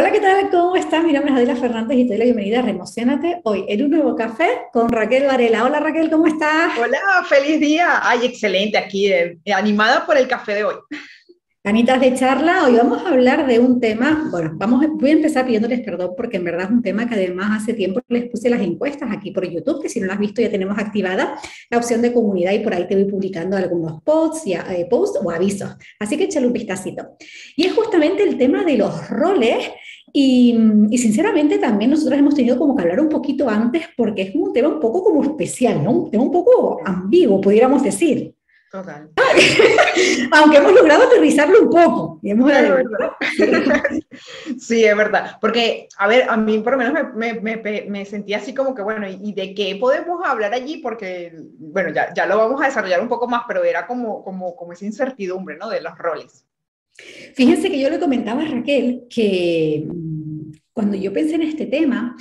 Hola, ¿qué tal? ¿Cómo estás? Mi nombre es Adela Fernández y te doy la bienvenida a Remocionate hoy en un nuevo café con Raquel Varela. Hola Raquel, ¿cómo estás? Hola, feliz día. Ay, excelente aquí, animada por el café de hoy. Ganitas de charla, hoy vamos a hablar de un tema, bueno, voy a empezar pidiéndoles perdón porque en verdad es un tema que además hace tiempo les puse las encuestas aquí por YouTube, que si no las has visto ya tenemos activada la opción de comunidad y por ahí te voy publicando algunos posts, posts o avisos, así que échale un vistacito. Y es justamente el tema de los roles y sinceramente también nosotros hemos tenido como que hablar un poquito antes porque es un tema un poco como especial, ¿no? Un tema un poco ambiguo, pudiéramos decir. Total. Aunque hemos logrado aterrizarlo un poco. Y hemos Es adelantado. verdad. Sí, es verdad. Porque, a ver, a mí por lo menos me sentí así como que, bueno, ¿y de qué podemos hablar allí? Porque, bueno, ya lo vamos a desarrollar un poco más, pero era como esa incertidumbre, ¿no? De los roles. Fíjense que yo le comentaba a Raquel que cuando yo pensé en este tema,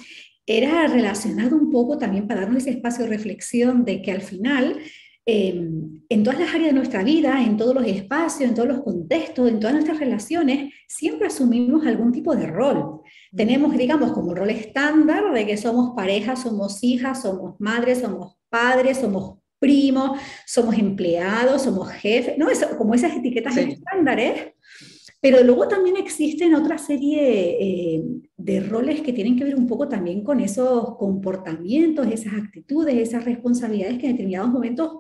era relacionado un poco también para darnos ese espacio de reflexión de que al final, en todas las áreas de nuestra vida, en todos los espacios, en todos los contextos, en todas nuestras relaciones, siempre asumimos algún tipo de rol. Tenemos, digamos, como rol estándar de que somos pareja, somos hijas, somos madres, somos padres, somos primos, somos empleados, somos jefes, ¿no? Como esas etiquetas Sí. estándares, pero luego también existen otra serie de roles que tienen que ver un poco también con esos comportamientos, esas actitudes, esas responsabilidades que en determinados momentos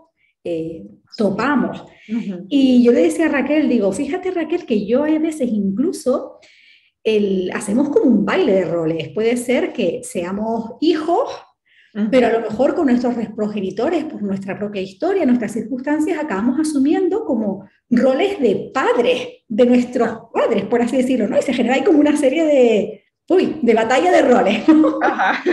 Asumimos. topamos. Ujú. Y yo le decía a Raquel, digo, fíjate Raquel, que yo a veces incluso hacemos como un baile de roles. Puede ser que seamos hijos, pero a Ujú. lo mejor con nuestros progenitores, por nuestra propia historia, nuestras circunstancias, acabamos asumiendo como roles de padres, de nuestros padres, por así decirlo, ¿no? Y se genera ahí como una serie de batalla de roles. Ajá.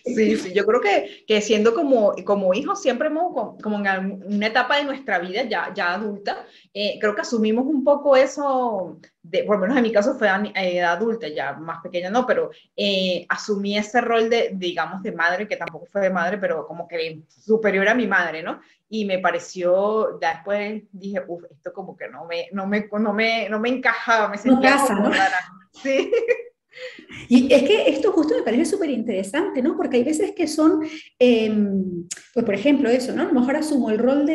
Sí, sí, yo creo que siendo como hijos siempre hemos, como en una etapa de nuestra vida ya adulta, creo que asumimos un poco eso, por lo menos en mi caso fue a edad adulta, ya más pequeña no, pero asumí ese rol digamos, de madre, que tampoco fue de madre, pero como que superior a mi madre, ¿no? Y me pareció, ya después dije, uff, esto como que no me encajaba, me No sentía casa, como ¿no? rara. Sí. Y es que esto justo me parece súper interesante, ¿no? Porque hay veces que son, eh, pues por ejemplo, eso, ¿no? A lo mejor asumo el rol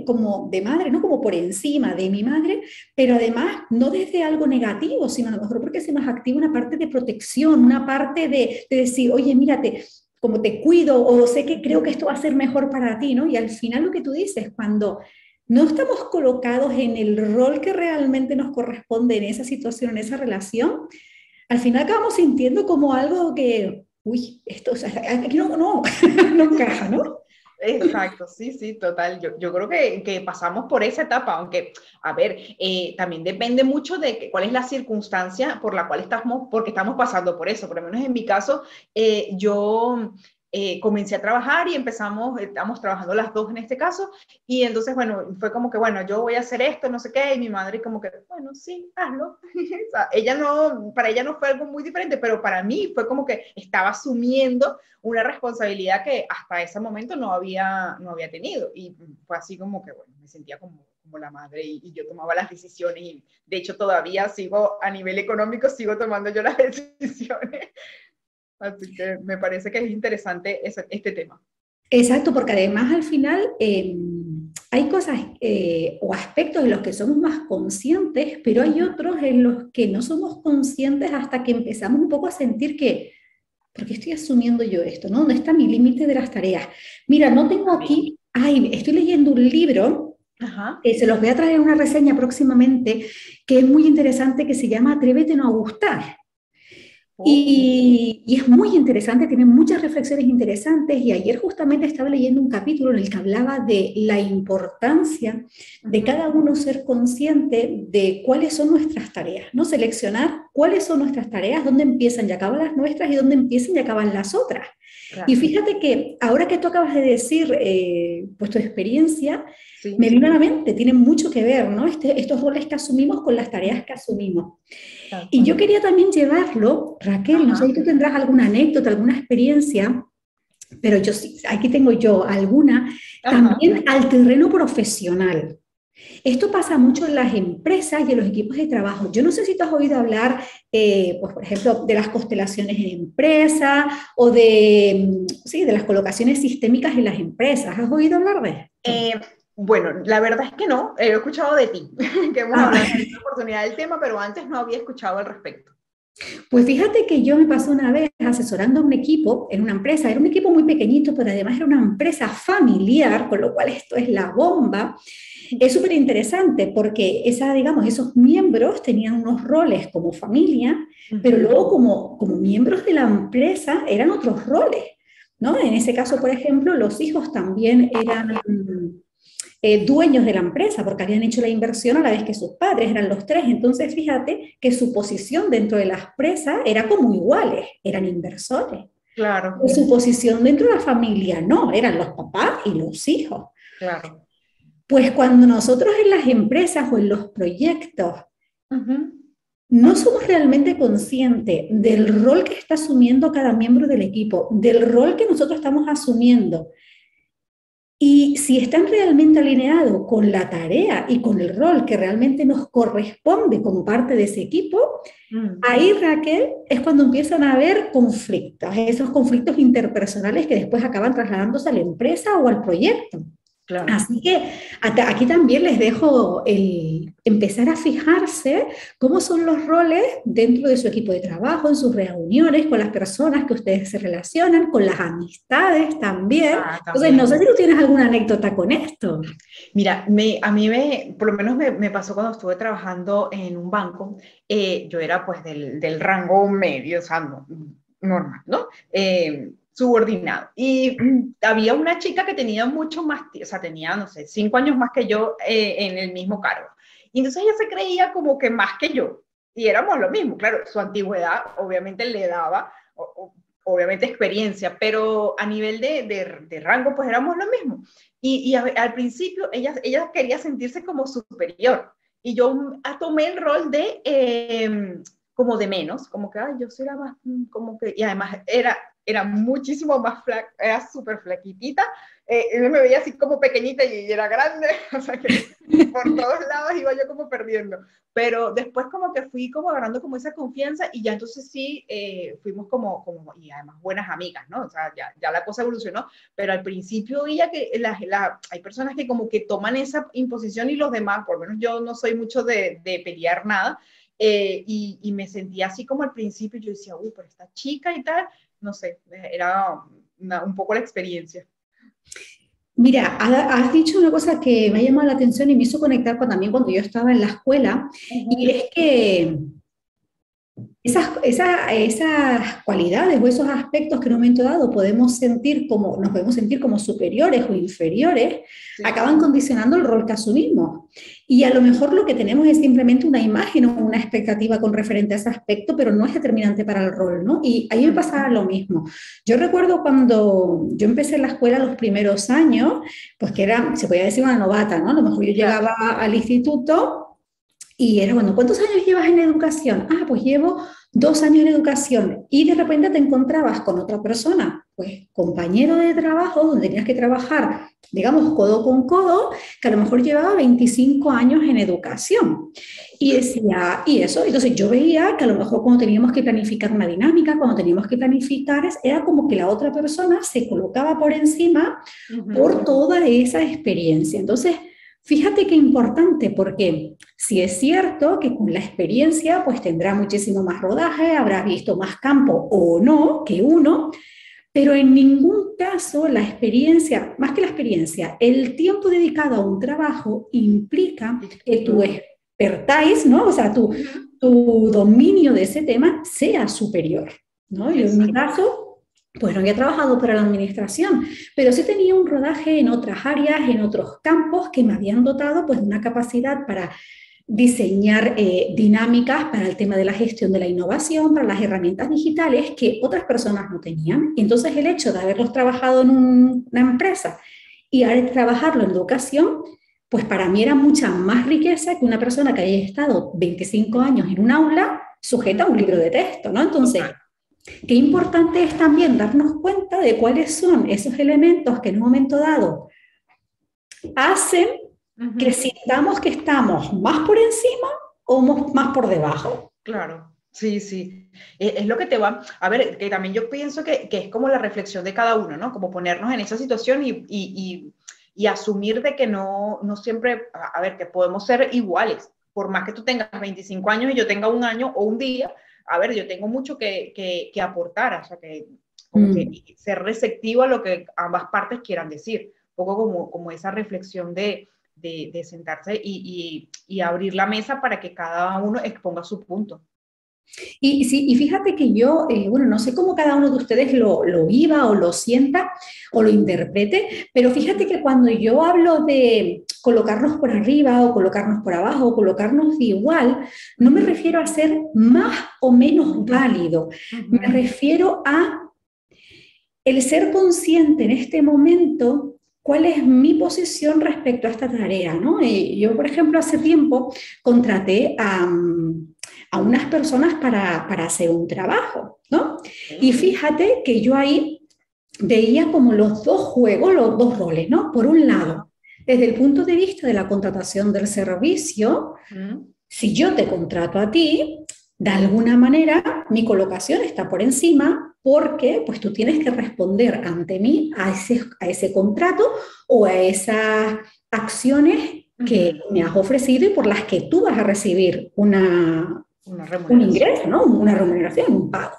como de madre, ¿no? Como por encima de mi madre, pero además no desde algo negativo, sino a lo mejor porque se nos activa una parte de protección, una parte de decir, oye, mírate, como te cuido o sé que creo que esto va a ser mejor para ti, ¿no? Y al final lo que tú dices, cuando no estamos colocados en el rol que realmente nos corresponde en esa situación, en esa relación, al final acabamos sintiendo como algo que, uy, esto, o sea, aquí no, no encaja, ¿no? Exacto, sí, sí, total. Yo creo que pasamos por esa etapa, aunque, a ver, también depende mucho de cuál es la circunstancia por la cual porque estamos pasando por eso. Por lo menos en mi caso, yo comencé a trabajar y estamos trabajando las dos en este caso, y entonces, bueno, fue como que, bueno, yo voy a hacer esto, no sé qué, y mi madre como que, bueno, sí, hazlo. O sea, para ella no fue algo muy diferente, pero para mí fue como que estaba asumiendo una responsabilidad que hasta ese momento no había tenido. Y fue así como que, bueno, me sentía como la madre y yo tomaba las decisiones y de hecho todavía sigo a nivel económico, sigo tomando yo las decisiones. Así que me parece que es interesante este tema. Exacto, porque además al final hay cosas o aspectos en los que somos más conscientes, pero hay Uh-huh. otros en los que no somos conscientes hasta que empezamos un poco a sentir que, ¿por qué estoy asumiendo yo esto? ¿No? ¿Dónde está mi límite de las tareas? Mira, no tengo También. aquí, ay, estoy leyendo un libro. Ajá. Se los voy a traer en una reseña próximamente, que es muy interesante, que se llama Atrévete no a gustar. Oh. Y es muy interesante, tiene muchas reflexiones interesantes y ayer justamente estaba leyendo un capítulo en el que hablaba de la importancia de Uh-huh. cada uno ser consciente de cuáles son nuestras tareas, ¿no? Seleccionar cuáles son nuestras tareas, dónde empiezan y acaban las nuestras y dónde empiezan y acaban las otras. Y Claro. fíjate que ahora que tú acabas de decir, pues tu experiencia, Sí, me vino a la mente, tiene mucho que ver, ¿no? Estos roles que asumimos con las tareas que asumimos. tal Y cual. yo quería también llevarlo, Raquel, no sé si Ajá. tú tendrás alguna anécdota, alguna experiencia, pero yo sí, aquí tengo yo alguna, Ajá. también al terreno profesional. Esto pasa mucho en las empresas y en los equipos de trabajo. Yo no sé si tú has oído hablar, pues, por ejemplo, de las constelaciones en empresa o sí, de las colocaciones sistémicas en las empresas. ¿Has oído hablar de esto? Eh, bueno, la verdad es que no, he escuchado de ti, que hemos Ah, hablado en esta oportunidad del tema, pero antes no había escuchado al respecto. pues fíjate que yo me pasé una vez asesorando a un equipo en una empresa, era un equipo muy pequeñito, pero además era una empresa familiar, con lo cual esto es la bomba. Es súper interesante porque digamos, esos miembros tenían unos roles como familia, pero Ujú. luego como miembros de la empresa eran otros roles, ¿no? En ese caso, por ejemplo, los hijos también eran dueños de la empresa porque habían hecho la inversión a la vez que sus padres, eran los tres. Entonces, fíjate que su posición dentro de la empresa era como iguales, eran inversores. Claro, Pero su posición dentro de la familia no, eran los papás y los hijos. claro. Pues cuando nosotros en las empresas o en los proyectos Ujú. no somos realmente conscientes del rol que está asumiendo cada miembro del equipo, del rol que nosotros estamos asumiendo, y si están realmente alineados con la tarea y con el rol que realmente nos corresponde como parte de ese equipo, Mm, ahí, Raquel, es cuando empiezan a haber conflictos, esos conflictos interpersonales que después acaban trasladándose a la empresa o al proyecto. claro. Así que aquí también les dejo el empezar a fijarse cómo son los roles dentro de su equipo de trabajo, en sus reuniones, con las personas que ustedes se relacionan, con las amistades también. Ah, Entonces, no sé también. si tú tienes alguna anécdota con esto. Mira, a mí por lo menos me pasó cuando estuve trabajando en un banco. Yo era pues del rango medio, o sea, normal, ¿no? Subordinado. Y había una chica que tenía mucho más, o sea, tenía, no sé, 5 años más que yo en el mismo cargo. Y entonces ella se creía como que más que yo. Y éramos lo mismo, claro, su antigüedad obviamente le daba, obviamente experiencia, pero a nivel de rango pues éramos lo mismo. Al principio ella quería sentirse como superior y yo tomé el rol de como de menos, como que ay, yo soy la más, como que, y además era muchísimo más flaca, era súper flaquitita, me veía así como pequeñita y era grande, o sea que por todos lados iba yo como perdiendo, pero después como que fui como agarrando como esa confianza y ya entonces sí fuimos y además buenas amigas, ¿no? O sea, ya la cosa evolucionó, pero al principio veía que hay personas que como que toman esa imposición y los demás, por lo menos yo no soy mucho de pelear nada, y me sentía así como al principio, yo decía, uy, pero esta chica y tal, no sé, era un poco la experiencia. Mira, has dicho una cosa que me ha llamado la atención y me hizo conectar también cuando yo estaba en la escuela, y Ujú. es que esas cualidades o esos aspectos que en un momento dado nos podemos sentir como superiores o inferiores, Sí. acaban condicionando el rol que asumimos. Y a lo mejor lo que tenemos es simplemente una imagen o una expectativa con referente a ese aspecto, pero no es determinante para el rol, ¿no? Y ahí me pasaba lo mismo. Yo recuerdo cuando yo empecé en la escuela los primeros años, pues que se podía decir una novata, ¿no? A lo mejor yo Claro. llegaba al instituto y era, bueno, ¿cuántos años llevas en educación? Ah, pues llevo 2 años en educación. Y de repente te encontrabas con otra persona, pues compañero de trabajo, donde tenías que trabajar, digamos, codo con codo, que a lo mejor llevaba 25 años en educación. Y decía, y eso, entonces yo veía que a lo mejor cuando teníamos que planificar una dinámica, cuando teníamos que planificar, era como que la otra persona se colocaba por encima Ujú. por toda esa experiencia. Entonces, fíjate qué importante, porque si es cierto que con la experiencia pues tendrá muchísimo más rodaje, habrá visto más campo o no que uno, pero en ningún caso la experiencia, más que la experiencia, el tiempo dedicado a un trabajo implica que tu Todo. expertise, ¿no? O sea, Ujú. tu dominio de ese tema sea superior, ¿no? Yo en mi Exacto. caso pues no había trabajado para la administración, pero sí tenía un rodaje en otras áreas, en otros campos que me habían dotado pues de una capacidad para diseñar dinámicas para el tema de la gestión de la innovación, para las herramientas digitales que otras personas no tenían. Y entonces el hecho de haberlos trabajado en una empresa y ahora trabajarlo en educación, pues para mí era mucha más riqueza que una persona que haya estado 25 años en un aula sujeta a un libro de texto, ¿no? Entonces, Total. qué importante es también darnos cuenta de cuáles son esos elementos que en un momento dado hacen que Ujú. sintamos que estamos más por encima o más por debajo. Claro, sí, sí. Es lo que te va, a ver, que también yo pienso que es como la reflexión de cada uno, ¿no? Como ponernos en esa situación y asumir de que no siempre, a ver, que podemos ser iguales, por más que tú tengas 25 años y yo tenga un año o un día, a ver, yo tengo mucho que aportar, o sea, que como que Mm. ser receptivo a lo que ambas partes quieran decir, un poco como esa reflexión de sentarse y abrir la mesa para que cada uno exponga su punto. Y, sí, y fíjate que yo, bueno, no sé cómo cada uno de ustedes lo viva o lo sienta o lo interprete, pero fíjate que cuando yo hablo de colocarnos por arriba o colocarnos por abajo o colocarnos de igual, no me Ujú, refiero a ser más o menos válido, me ujú, refiero a el ser consciente en este momento cuál es mi posición respecto a esta tarea, ¿no? Yo, por ejemplo, hace tiempo contraté a unas personas para hacer un trabajo, ¿no? Y ok, fíjate que yo ahí veía como los dos juegos, los dos roles, ¿no? Por un ajá, lado, desde el punto de vista de la contratación del servicio, ujú, si yo te contrato a ti, de alguna manera mi colocación está por encima porque pues tú tienes que responder ante mí a ese contrato o a esas acciones que ujú. me has ofrecido y por las que tú vas a recibir Una un remuneración. ingreso, ¿no? Una remuneración, un pago.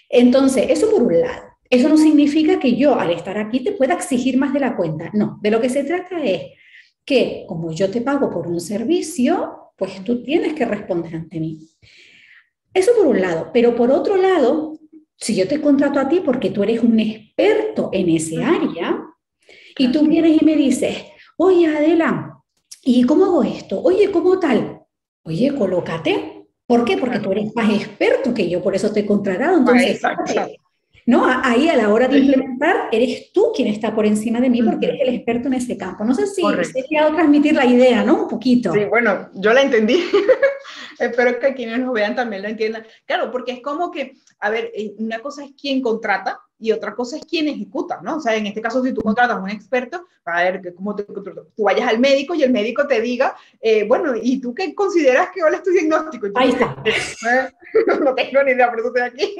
Entonces, eso por un lado. Eso no significa que yo al estar aquí te pueda exigir más de la cuenta. No, de lo que se trata es que como yo te pago por un servicio, pues tú Ujú, tienes que responder ante mí. Eso por un lado, pero por otro lado, si yo te contrato a ti porque tú eres un experto en ese ujú, área y claro. tú vienes y me dices, oye Adela, ¿y cómo hago esto? Oye, ¿cómo tal? Oye, colócate. ¿Por qué? Porque tú Claro. eres más experto que yo, por eso te he contratado. Ah, Entonces, exacto. fíjate, ¿no? Ahí a la hora de Sí. implementar, eres tú quien está por encima de mí porque eres Ujú, el experto en ese campo. No sé si correcto. he llegado a transmitir la idea, ¿no? Un Sí, poquito. bueno, yo la entendí. Espero que quienes nos vean también lo entiendan. Claro, porque es como que, a ver, una cosa es quien contrata y otra cosa es quien ejecuta, ¿no? O sea, en este caso, si tú contratas a un experto, a ver, que como tú vayas al médico y el médico te diga, bueno, ¿y tú qué consideras que es tu diagnóstico? Y tú Ahí dices, está. no tengo ni idea, por eso estoy aquí,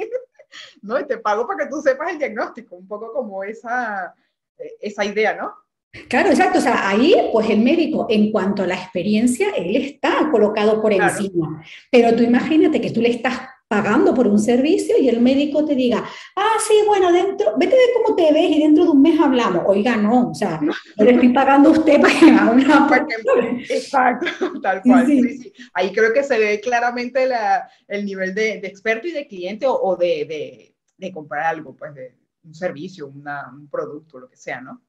¿no? Y te pago para que tú sepas el diagnóstico, un poco como esa idea, ¿no? Claro, exacto. O sea, ahí, pues el médico, en cuanto a la experiencia, él está colocado por Claro. encima. Pero tú Ujú. imagínate que tú le estás pagando por un servicio y el médico te diga, ah, sí, bueno, vete de cómo te ves y dentro de un mes hablamos. Oiga, no, o sea, yo le estoy pagando a usted para que haga una Para prueba. que, exacto, tal Sí, cual. Sí, sí. sí. Ahí creo que se ve claramente el nivel de experto y de cliente o de comprar algo, pues de un servicio, un producto, lo que sea, ¿no?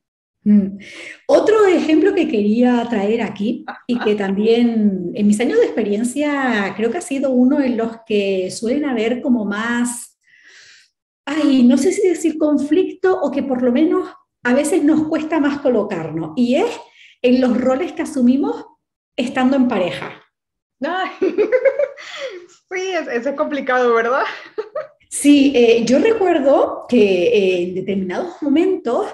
Mm. Otro ejemplo que quería traer aquí y que también en mis años de experiencia creo que ha sido uno en los que suelen haber como más, ay, no sé si decir conflicto o que por lo menos a veces nos cuesta más colocarnos y es en los roles que asumimos estando en pareja. Ay, sí, eso es complicado, ¿verdad? Sí, yo recuerdo que en determinados momentos,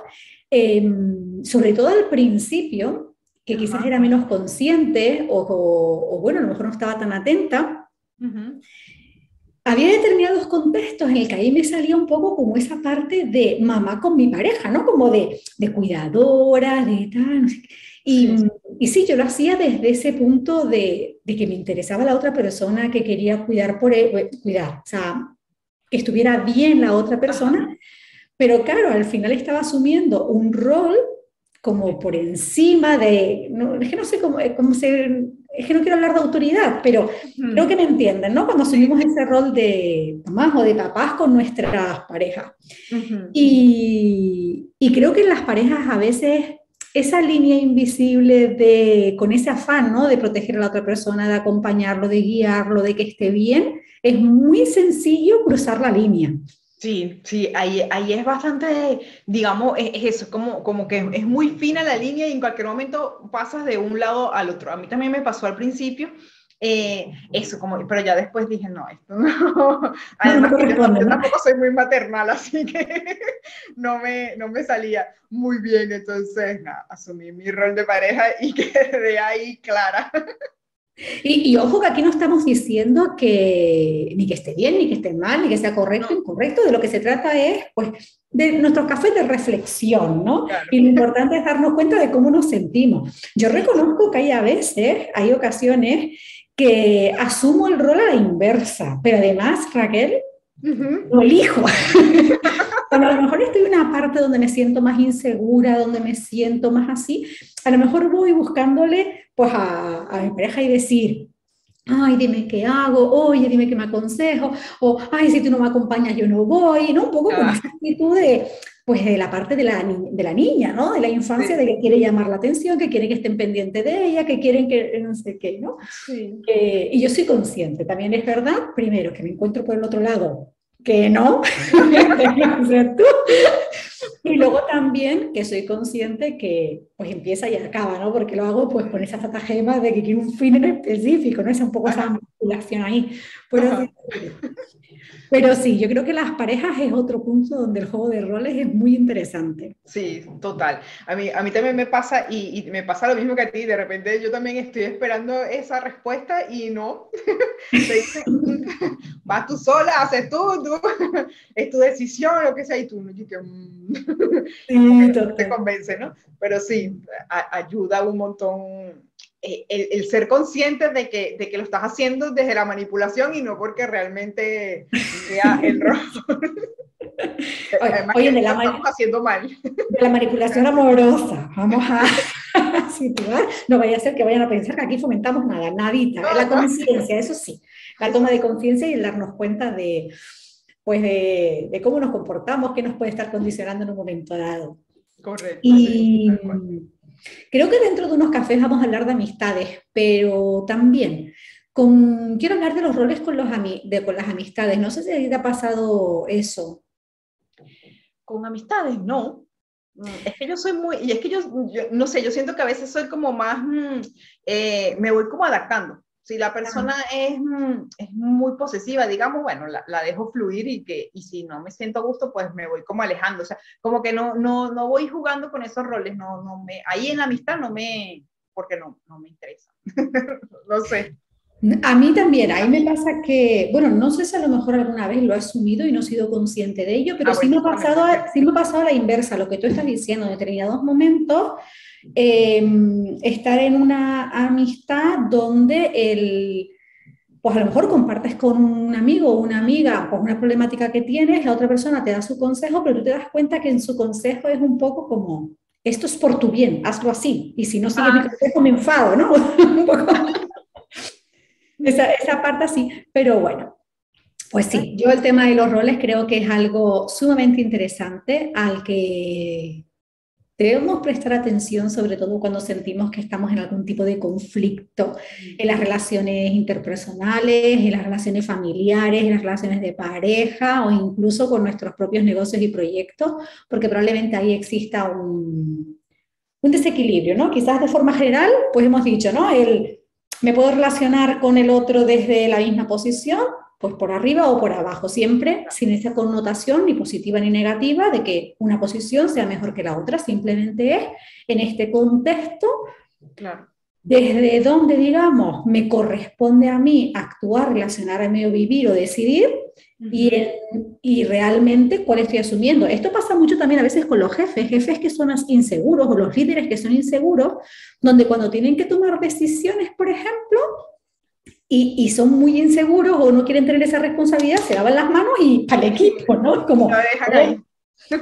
sobre todo al principio, que quizás Ajá. era menos consciente o, bueno, a lo mejor no estaba tan atenta, Ujú. había determinados contextos en el que ahí me salía un poco como esa parte de mamá con mi pareja, ¿no? Como de cuidadora, de tal, no sé qué. Sí, Y sí, yo lo hacía desde ese punto de que me interesaba la otra persona, que quería cuidar por él, cuidar, o sea, que estuviera bien la otra ajá. persona, pero claro, al final estaba asumiendo un rol como por encima de, no, es que no sé cómo es que no quiero hablar de autoridad, pero creo que Ujú. me entienden, ¿no? Cuando Sí, asumimos sí. ese rol de mamás o de papás con nuestras parejas. Ujú. Y creo que en las parejas a veces esa línea invisible con ese afán, ¿no? De proteger a la otra persona, de acompañarlo, de guiarlo, de que esté bien, es muy sencillo cruzar la línea. Sí, sí, ahí es bastante, digamos, es eso, como que es muy fina la línea y en cualquier momento pasas de un lado al otro. A mí también me pasó al principio Eso, como, pero ya después dije, no, esto no. No, no Además, que corresponde, yo ¿no? tampoco soy muy maternal, así que no me salía muy bien. Entonces, nada, asumí mi rol de pareja y quedé ahí clara. Y ojo que aquí no estamos diciendo que ni que esté bien, ni que esté mal, ni que sea correcto o No, incorrecto, de lo que se trata es, pues, de nuestros cafés de reflexión, ¿no? claro. Y lo importante es darnos cuenta de cómo nos sentimos. Yo Sí. reconozco que hay a veces, hay ocasiones que asumo el rol a la inversa, pero además, Raquel, Uh-huh. lo elijo. Cuando a lo mejor estoy en una parte donde me siento más insegura, donde me siento más así, a lo mejor voy buscándole pues a mi pareja y decir, ay, dime qué hago, oye, dime qué me aconsejo, o ay, si tú no me acompañas yo no voy, ¿no? Un poco con Ah, esa actitud de, pues de la parte de de la niña, ¿no? De la infancia, sí, de que quiere llamar la atención, que quiere que estén pendientes de ella, que quieren que no sé qué, ¿no? sí. Y yo soy consciente, también es verdad, primero, que me encuentro por el otro lado, que no, o sea, tú, y luego también que soy consciente que pues empieza y acaba, ¿no? Porque lo hago pues con esa estratagema de que quiero un fin en específico, ¿no? Es un poco esa Ajá, manipulación ahí. Pero sí, ajá. pero sí, yo creo que las parejas es otro punto donde el juego de roles es muy interesante. Sí, total. A mí también me pasa y me pasa lo mismo que a ti. De repente yo también estoy esperando esa respuesta y no. Te dicen, vas tú sola, haces tú, es tu decisión, lo que sea, y tú no, y que, como que Sí, no te total. convence, ¿no? Pero sí, ayuda un montón el ser consciente de que lo estás haciendo desde la manipulación y no porque realmente sea el rol. Oye, Además oye, que lo estamos haciendo mal. de la manipulación amorosa, vamos a situar, no vaya a ser que vayan a pensar que aquí fomentamos nada, nadita, No, la no, conciencia, eso sí, la eso toma de sí, conciencia y el darnos cuenta de, pues de cómo nos comportamos, qué nos puede estar condicionando en un momento dado. correcto, sí, Y tal cual. creo que dentro de unos cafés vamos a hablar de amistades, pero también quiero hablar de los roles con, con las amistades. No sé si a ti te ha pasado eso. Con amistades, no. Es que yo soy muy, y es que yo no sé, yo siento que a veces soy como más, me voy como adaptando. Si la persona es muy posesiva, digamos, bueno, la dejo fluir y si no me siento a gusto, pues me voy como alejando. O sea, como que no voy jugando con esos roles, ahí en la amistad porque no me interesa. No sé. A mí también, ahí me pasa que, bueno, no sé si a lo mejor alguna vez lo he asumido y no he sido consciente de ello, pero Ah, sí bueno, me ha eso también pasado, puede ser. sí me ha pasado a la inversa, lo que tú estás diciendo, en determinados momentos, eh, estar en una amistad donde pues a lo mejor compartes con un amigo o una amiga pues una problemática que tienes, la otra persona te da su consejo, pero tú te das cuenta que en su consejo es un poco como, esto es por tu bien, hazlo así, y si no sigues mi Ah, consejo me enfado, ¿no? Un poco esa parte así, pero bueno, pues sí, yo el tema de los roles creo que es algo sumamente interesante al que debemos prestar atención, sobre todo cuando sentimos que estamos en algún tipo de conflicto en las relaciones interpersonales, en las relaciones familiares, en las relaciones de pareja o incluso con nuestros propios negocios y proyectos, porque probablemente ahí exista un desequilibrio, ¿no? Quizás de forma general, pues hemos dicho, ¿no? Me puedo relacionar con el otro desde la misma posición, pues por arriba o por abajo, siempre sin esa connotación ni positiva ni negativa de que una posición sea mejor que la otra, simplemente es en este contexto claro. desde donde, digamos, me corresponde a mí actuar, relacionarme o vivir o decidir, Uh-huh. y realmente cuál estoy asumiendo. Esto pasa mucho también a veces con los jefes que son inseguros o los líderes que son inseguros, donde cuando tienen que tomar decisiones, por ejemplo, y son muy inseguros o no quieren tener esa responsabilidad, se lavan las manos y para el Sí, equipo, ¿no? y Como, lo dejan oh, ahí.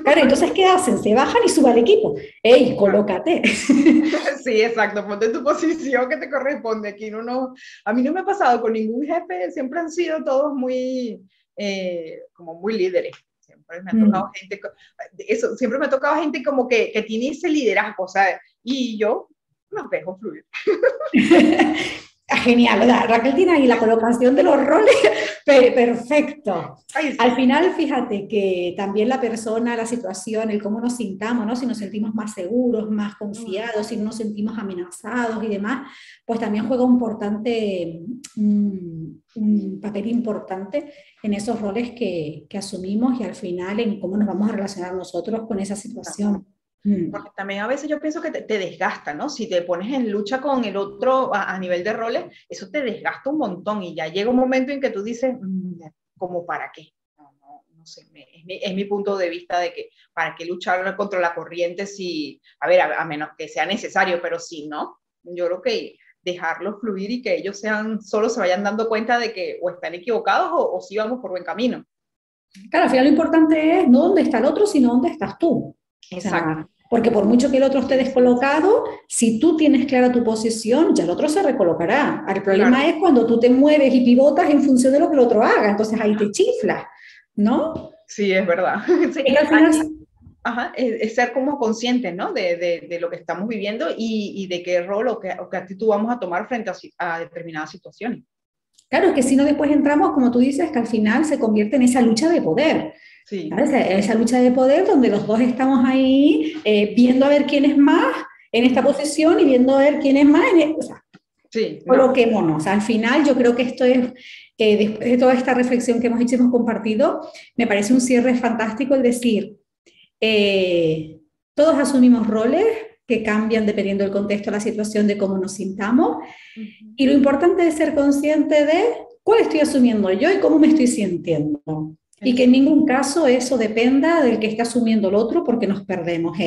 claro, entonces, ¿qué hacen? Se bajan y suban al equipo. ¡Ey, Claro. colócate! Sí, exacto, ponte tu posición que te corresponde. Aquí a mí no me ha pasado con ningún jefe, siempre han sido todos como muy líderes. Siempre me ha tocado Mm. gente, eso, siempre me ha tocado gente como que tiene ese liderazgo, ¿sabes? Y yo los dejo fluir. Genial, Raquel tiene ahí la colocación de los roles, perfecto. Ay, sí. Al final, fíjate que también la persona, la situación, el cómo nos sintamos, ¿no? Si nos sentimos más seguros, más confiados, si no nos sentimos amenazados y demás, pues también juega un papel importante en esos roles que asumimos y al final en cómo nos vamos a relacionar nosotros con esa situación. Porque también a veces yo pienso que te desgasta, ¿no? Si te pones en lucha con el otro a nivel de roles, eso te desgasta un montón y ya llega un momento en que tú dices, ¿cómo para qué? No sé, es mi punto de vista de que para qué luchar contra la corriente si, a ver, a menos que sea necesario, pero si no, yo creo que dejarlos fluir y que ellos solo se vayan dando cuenta de que o están equivocados o sí vamos por buen camino. Claro, al final lo importante es no dónde está el otro, sino dónde estás tú. Exacto. O sea, porque por mucho que el otro esté descolocado, si tú tienes clara tu posición, ya el otro se recolocará. El problema es cuando tú te mueves y pivotas en función de lo que el otro haga, entonces ahí te chiflas, ¿no? Sí, es verdad. Sí. Y al final, Es ser como conscientes, ¿no? De lo que estamos viviendo y de qué rol o qué actitud vamos a tomar frente a determinadas situaciones. claro, que si no después entramos, como tú dices, que al final se convierte en esa lucha de poder. Sí. ¿Sabes? Esa lucha de poder donde los dos estamos ahí viendo a ver quién es más en esta posición y viendo a ver quién es más o sea, sí, coloquémonos. Al final yo creo que esto es, después de toda esta reflexión que hemos hecho y hemos compartido, me parece un cierre fantástico el decir, todos asumimos roles que cambian dependiendo del contexto, la situación, de cómo nos sintamos, y lo importante es ser consciente de cuál estoy asumiendo yo y cómo me estoy sintiendo. Y que en ningún caso eso dependa del que está asumiendo el otro porque nos perdemos.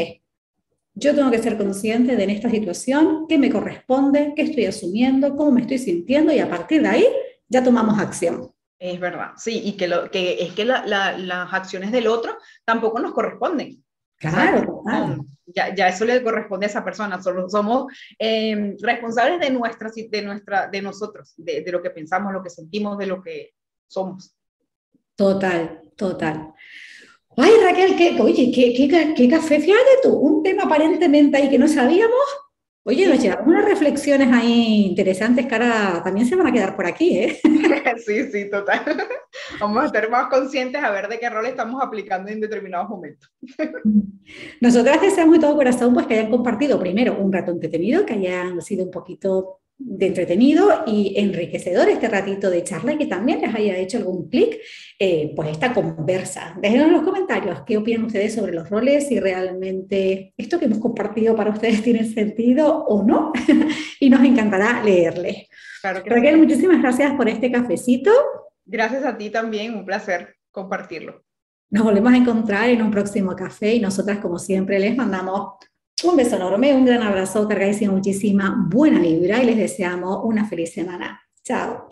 Yo tengo que ser consciente de en esta situación qué me corresponde, qué estoy asumiendo, cómo me estoy sintiendo y a partir de ahí ya tomamos acción. Es verdad, sí, y que las acciones del otro tampoco nos corresponden. Claro, claro. Ya eso le corresponde a esa persona, solo somos responsables de nosotros, de lo que pensamos, lo que sentimos, de lo que somos. Total, total. Ay, Raquel, qué café, fíjate tú, un tema aparentemente ahí que no sabíamos. Oye, nos llevamos unas reflexiones ahí interesantes que ahora también se van a quedar por aquí, ¿eh? Sí, total. Vamos a estar más conscientes a ver de qué rol estamos aplicando en determinados momentos. Nosotras deseamos de todo corazón pues, que hayan compartido primero un rato entretenido, que hayan sido un poquito de entretenido y enriquecedor este ratito de charla y que también les haya hecho algún clic pues esta conversa. Déjenos en los comentarios qué opinan ustedes sobre los roles, si realmente esto que hemos compartido para ustedes tiene sentido o no y nos encantará leerles. Claro que Raquel, sí. Muchísimas gracias por este cafecito. Gracias a ti también, un placer compartirlo. Nos volvemos a encontrar en un próximo café y nosotras como siempre les mandamos un beso enorme, un gran abrazo, cargadísimo, muchísima buena vibra y les deseamos una feliz semana. Chao.